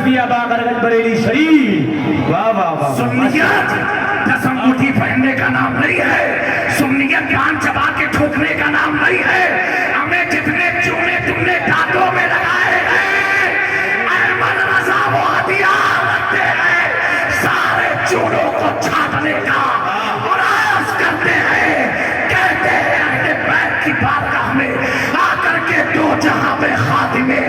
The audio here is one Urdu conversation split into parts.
رضویہ باقرگنج بریلی شریف. واہ واہ واہ. سنیت دس انگوٹھی پہننے کا نام نہیں ہے. سنیت کان چبا کے ٹھوکنے کا نام نہیں ہے. ہمیں جتنے چونے تم نے دانتوں میں لگائے ہیں احمد رضا وہ ہتھیار رکھتے ہیں سارے چونوں کو چھاٹنے کا اور عرض کرتے ہیں کہتے ہیں اہل بیت کی بارگاہ میں آ کر کے دو جہاں میں خاتمے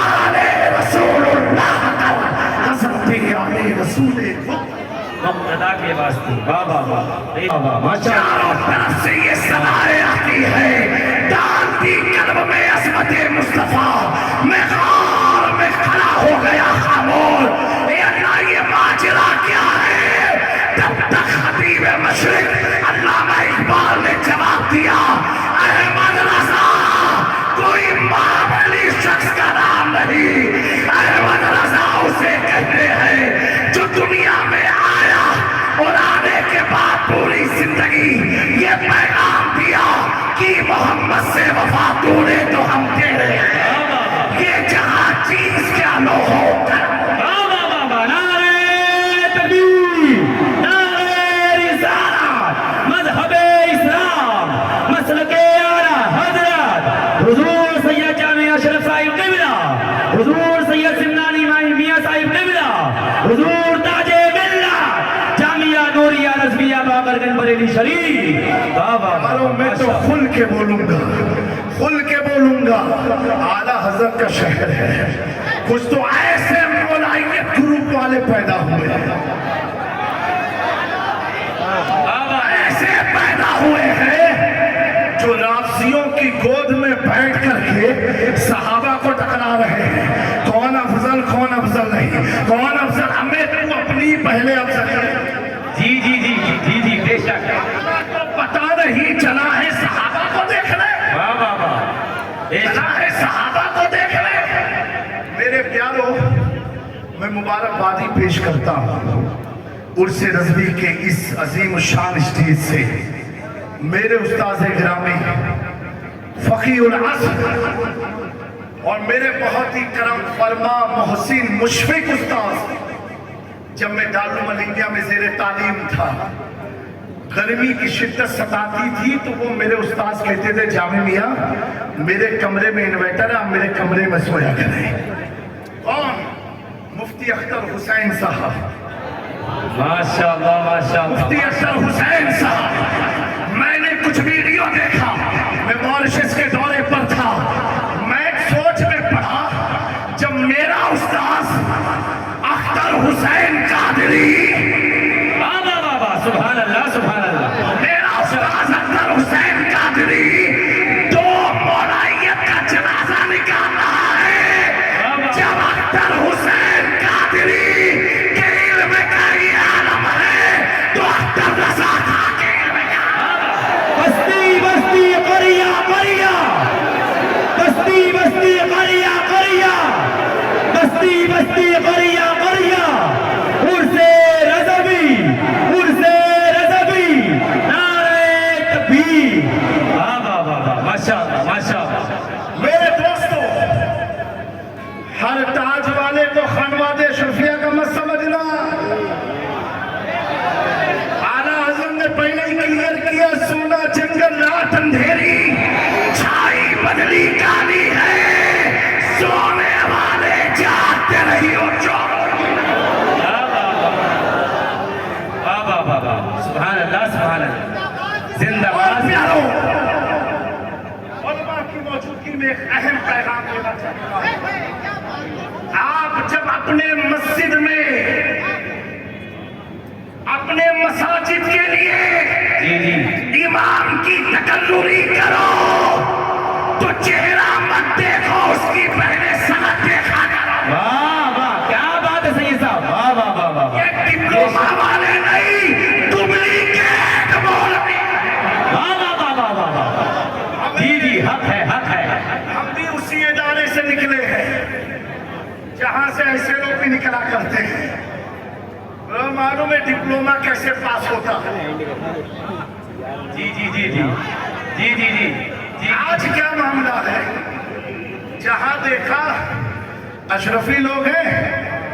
آل رسول اللہ کا حضرت آل رسول مقتدا کے واسطے. واہ واہ واہ. چاروں طرف سے یہ سوائے آتی ہے ڈالتی قلب میں عظمت مصطفیٰ. میں غار میں کھڑا ہو گیا خاموش. اے اللہ یہ ماجرا کیا ہے؟ تب تک خطیب مشرق علامہ اقبال نے جواب دیا احمد رضا کوئی معمولی شخص کا نام نہیں. احمد رضا اسے کہتے ہیں جو دنیا میں آیا اور آنے کے بعد پوری زندگی یہ پیغام دیا کہ محمد سے وفا تو نے تو ہم تیرے ہیں. یہ جہاں چیز کیا لو ہو کر نعرہ تکبیر، نعرہ رسالت، مذہب اسلام، مسلک اعلیٰ حضرت حضور سید جامع اشرف صاحب قبلہ، حضور سید سمنانی مائی میاں صاحب قبلہ، حضور تاج ملت جامعہ نوریہ رضویہ باقرگنج بریلی شریف. واہ واہ واہ. میں تو کھل کے بولوں گا کھل کے بولوں گا. اعلیٰ حضرت کا شہر ہے. کچھ تو ایسے مولائیت گروپ والے پیدا ہوئے ہیں ایسے پیدا ہوئے ہیں جو رافضیوں کی گود میں بیٹھ کر کے صحابہ کو ٹکرا رہے ہیں. کون افضل کون افضل نہیں. کون افضل ہمیں تو اپنی پہلے افضل ہے. جی جی جی جی جی بے شک. تو پتہ نہیں چلا ہے صحابہ کو دیکھ لے. واہ واہ واہ. چلا ہے صحابہ کو دیکھ لے. میرے پیارو میں مبارکبادی پیش کرتا ہوں عرس رضوی کے اس عظیم الشان اسٹیج سے میرے استاذ گرامی فقیہ العصر اور میرے بہت ہی کرم فرما محسن مشفق استاذ. جب میں دارالعلوم انڈیا میں زیر تعلیم تھا گرمی کی شدت ستاتی تھی تو وہ میرے استاذ کہتے تھے جامع میاں میرے کمرے میں انویٹر ہے آپ میرے کمرے میں سویا کریں. کون؟ مفتی اختر حسین صاحب. ماشاءاللہ ماشاءاللہ. مفتی اختر حسین صاحب. میں نے کچھ ویڈیو دیکھا میں ماریشس کے دورے پر تھا. میں ایک سوچ میں پڑا جب میرا استاذ اختر حسین قادری بابا بابا سبحان اللہ سبحان اللہ. میرا استاذ اختر حسین قادری دو مولائیت کا جنازہ نکال رہا ہے. جب اختر حسین قادری کے علم کا یہ عالم ہے تو اختر رضا خان کے علم کا بستی بستی قریہ قریہ، بستی بستی قریہ قریہ، بستی بستی قریہ قریہ. عرس رضوی، عرس رضوی، نعرہ تکبیر. واہ واہ واہ واہ. ماشاءاللہ ماشاءاللہ. میرے دوستو ہر تاج والے کو خانواد شرفیہ کا مت سمجھنا. اعلیٰ حضرت نے پہلے ہی کلیئر کیا سونا جنگل رات اندھیری چھائی بدلی کالی ہے سونے والے جاتے رہی ہو چوروں. واہ واہ واہ. سبحان اللہ سبحان اللہ. زندہ اور باد. پیارو علماء کی موجودگی میں ایک اہم پیغام دینا چاہتا ہوں. آپ جب اپنے مسجد میں اپنے مساجد کے لیے جی جی امام کی تقرری کرو تو چہرہ مت دیکھو اس کی پہلے سند دیکھا کرو. واہ واہ کیا بات ہے سید صاحب. واہ واہ واہ واہ. یہ ڈپلوما والے نہیں ڈپلیکیٹ مولوی. واہ واہ واہ واہ واہ واہ. جی جی حق ہے حق ہے. ہم بھی اسی ادارے سے نکلے ہیں جہاں سے ایسے لوگ بھی نکلا کرتے ہیں. معلوم ہے ڈپلوما کیسے پاس ہوتا ہے. جی جی جی جی جی جی جی جی. آج کیا معاملہ ہے جہاں دیکھا اشرفی لوگ ہیں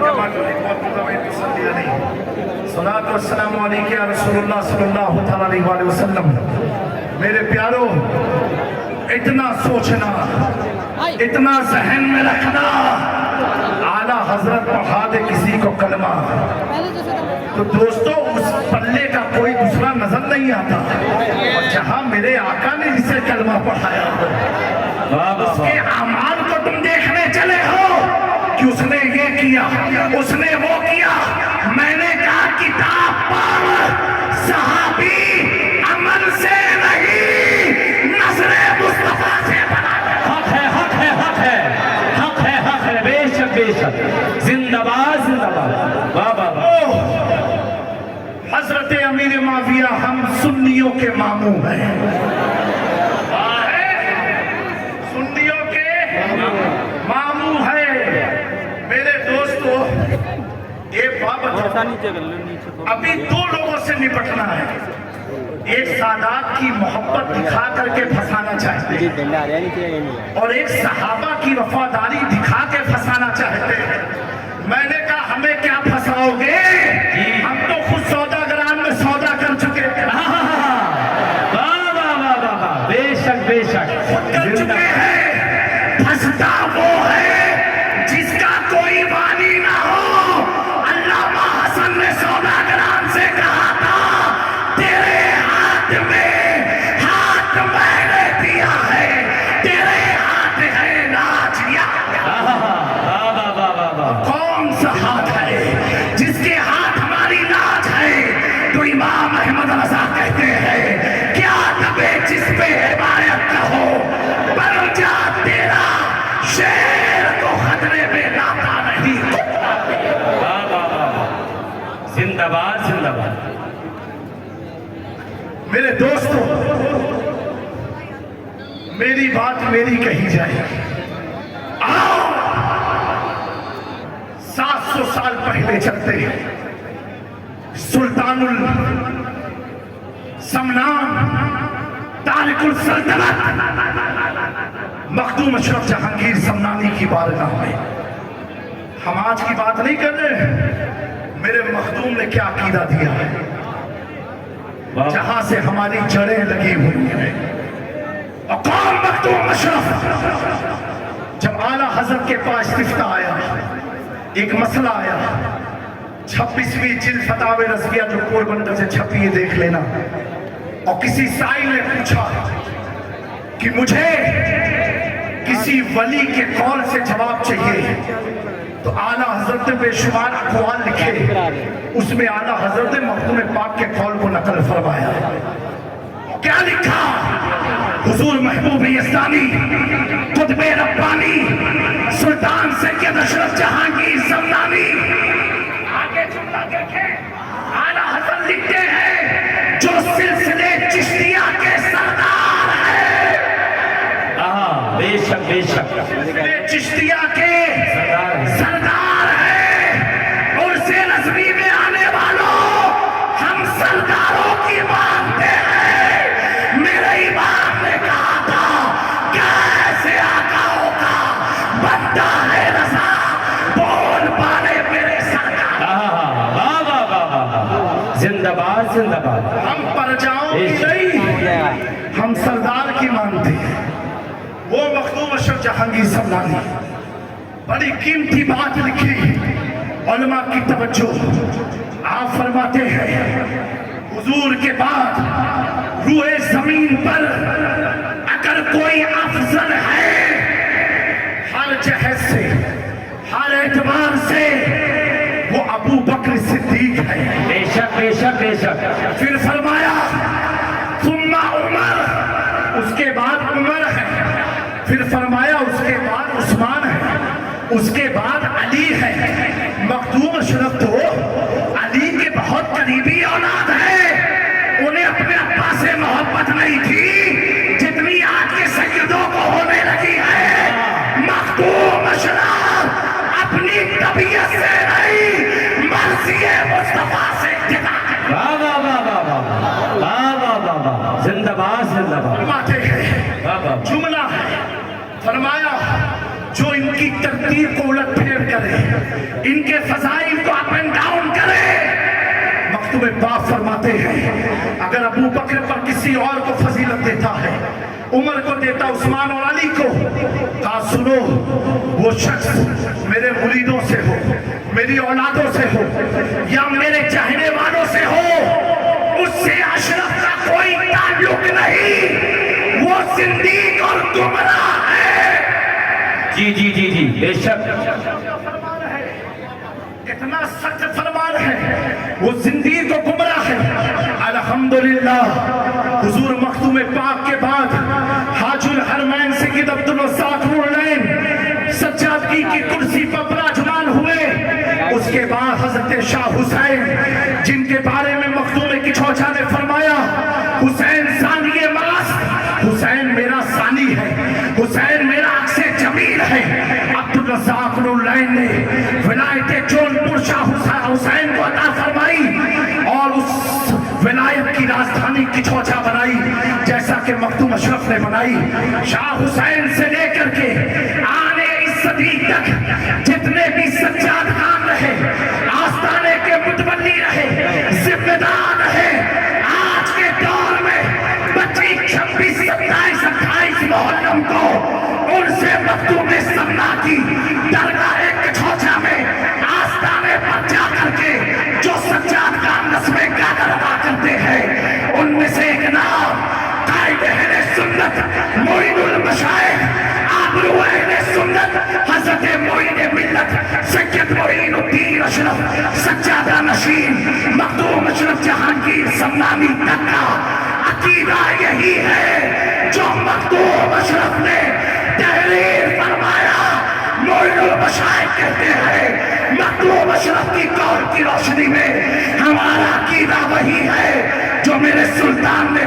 جماعت صلاۃ والسلام علیکم یا رسول اللہ صلی اللہ تعالیٰ علیہ وسلم. میرے پیارو، اتنا سوچنا، اتنا ذہن میں رکھنا، اعلیٰ حضرت پڑھا دے کسی کو کلمہ تو دوستو اس پلے کا کوئی دوسرا نظر نہیں آتا. اور جہاں میرے آقا نے جسے کلمہ پڑھایا اس کے اعمال کو تم دیکھنے چلے ہو کہ اس نے یہ کیا، اس نے وہ کیا. میں نے کہا کتاب پڑھ، صحابی عمل سے نہیں نظر مصطفیٰ سے بنا. حق ہے، حق ہے، حق ہے، حق ہے، حق ہے، بے شک بے شک. زندہ باد، زندہ باد. واہ واہ واہ. حضرت امیر معاویہ ہم سنیوں کے ماموں ہیں. سنیوں کے ماموں ہیں. میرے دوستو، ایک بات ابھی دو لوگوں سے نپٹنا ہے. ایک سادات کی محبت دکھا کر کے پھنسانا چاہتے ہیں اور ایک صحابہ کی وفاداری دکھا کے پھنسانا چاہتے ہیں. میں نے کہا ہمیں کیا پھنساؤ گے؟ ہم تو خود سوداگران میں سودا کر چکے ہیں. واہ واہ واہ واہ واہ. بے شک بے شک. خود کر چکے ہیں. پھنستا وہ ہے جس کا کوئی بانی نہ ہو. علامہ حسن نے سوداگران سے کہا تھا تیرے ہاتھ میں ہاتھ میں نے دیا ہے، تیرے ہاتھ ہے ناچ یا. کون سا ہاتھ ہے جس کے ہاتھ ہماری ناچ ہے؟ تو امام احمد رضا کہتے ہیں کیا دبے جس پہ حمایت نہ ہو، بن جا تیرا شیر تو خطرے میں لاتا نہیں. زندہ باد، زندہ باد. میرے دوستو، میری بات میری کہی جائے. آؤ 700 سال پہلے چلتے ہیں. سلطان السمنان تارک السلطنت مخدوم اشرف جہانگیر سمنانی کی بارگاہ میں. ہم آج کی بات نہیں کر رہے. میرے مخدوم نے کیا عقیدہ دیا ہے، جہاں سے ہماری جڑیں لگی ہوئی ہیں. اور کون مخدوم اشرف؟ جب اعلیٰ حضرت کے پاس استفتاء آیا، ایک مسئلہ آیا، 26ویں جلد فتاوی رضویہ جو پوربندر سے چھپی ہے دیکھ لینا. اور کسی سائل نے پوچھا کہ مجھے کسی ولی کے قول سے جواب چاہیے. تو اعلیٰ حضرت نے بے شمار اقوال لکھے، اس میں اعلیٰ حضرت نے مخدوم پاک کے قول کو نقل فرمایا. کیا لکھا؟ حضور محبوب اسلامی قطب ربانی سلطان سید اشرف جہانگیر سمنانی. آگے جملہ دیکھیں، اعلیٰ حضرت لکھتے ہیں جو سلسلے چشتیہ کے سردار ہیں. بے شک بے شک. سلسلے چشتیہ کے سردار ہیں. اور سے رضوی میں آنے والوں، ہم سرداروں کی مانتے ہیں. میرے امام نے کہا تھا کیسے آقاؤں کا بندہ ہے رضا، بول پالے میرے سردار. واہ واہ واہ واہ. زندہ باد، زندہ باد. ہم پرجاؤں کی نہیں، ہم سردار کی مانتے ہیں. وہ مخدوم اشرف جہانگیر سمنانی بڑی قیمتی بات لکھی. علماء کی توجہ. آپ فرماتے ہیں حضور کے بعد روئے زمین پر اگر کوئی افضل ہے ہر جہت سے، ہر اعتبار سے، وہ ابو بکر صدیق ہے. بے شک بے شک بے شک. پھر فرمایا ثم عمر، اس کے بعد عمر ہے. پھر فرمایا اس کے بعد عثمان ہے، اس کے بعد علی ہے. مخدوم اشرف تو علی کے بہت قریبی اولاد ہے. انہیں اپنے ابا سے محبت نہیں تھی جتنی آج کے سیدوں کو ہونے لگی ہے. مخدوم اشرف اپنی طبیعت سے نہیں، مرضی مصطفیٰ سے اقتدا کرتا. واہ واہ واہ واہ واہ. واہ واہ واہ واہ. زندہ باد، زندہ باد. فرماتے ہیں جملہ ہے، فرمایا جو ان کی ترتیب کو الٹ پھیر کرے، ان کے فضائل کو اپ اینڈ ڈاؤن کرے۔ مکتوب پاک فرماتے ہیں اگر ابو بکر پر کسی اور کو فضیلت دیتا ہے، عمر کو دیتا، عثمان اور علی کو، کہا سنو وہ شخص میرے مریدوں سے ہو، میری اولادوں سے ہو یا میرے چاہنے والوں سے ہو، اس سے اشرف کا کوئی تعلق نہیں، وہ زندیق اور گمراہ ہے۔ جی جی جی جی بے شک، اتنا سخت فرمان ہے، وہ زندیق و گمراہ ہے۔ الحمدللہ حضور مختوم پاک کے بعد حاج الحرمین سید عبد الرزاق نورالعین سجادگی کی کرسی پر براجمان ہوئے۔ اس کے بعد حضرت شاہ حسین جن کے بارے میں مختوم کی چوچا نے فرمایا حسین ثانی ماست، حسین میرا ثانی ہے، حسین میرا عکس جمیل ہے۔ عبد الرزاق نورالعین نے ولایت جونپور شاہ حسین کو عطا فرمائی اور اس ولایت کی راجدھانی کی چوچا بنائی جیسا کہ مختوم اشرف نے بنائی۔ شاہ حسین سے لے کر کے آنے اس صدی تک جتنے بھی سجاد خان رہے، آستانے کے متولی رہے، ذمہ دار رہے، آج کے دور میں 25، 26، 27، 28 محرم کو ان سے مختوم سمنا کی درگاہ کچھوچا میں آستانے پر جا کر کے جو سجاد خان نسبے گاگر ادا کرتے ہیں، ان میں سے ایک نام قائد اہل سنت معین المشائخ آبرو اہل سنت حضرت معین ملت سید معین الدین اشرف سجادہ نشین مخدوم اشرف جہانگیر سمنانی تک کا عقیدہ یہی ہے جو مخدوم اشرف نے تحریر فرمایا۔ معین المشائخ کہتے ہیں مخدوم اشرف کی قول کی روشنی میں ہمارا عقیدہ وہی ہے جو میرے سلطان نے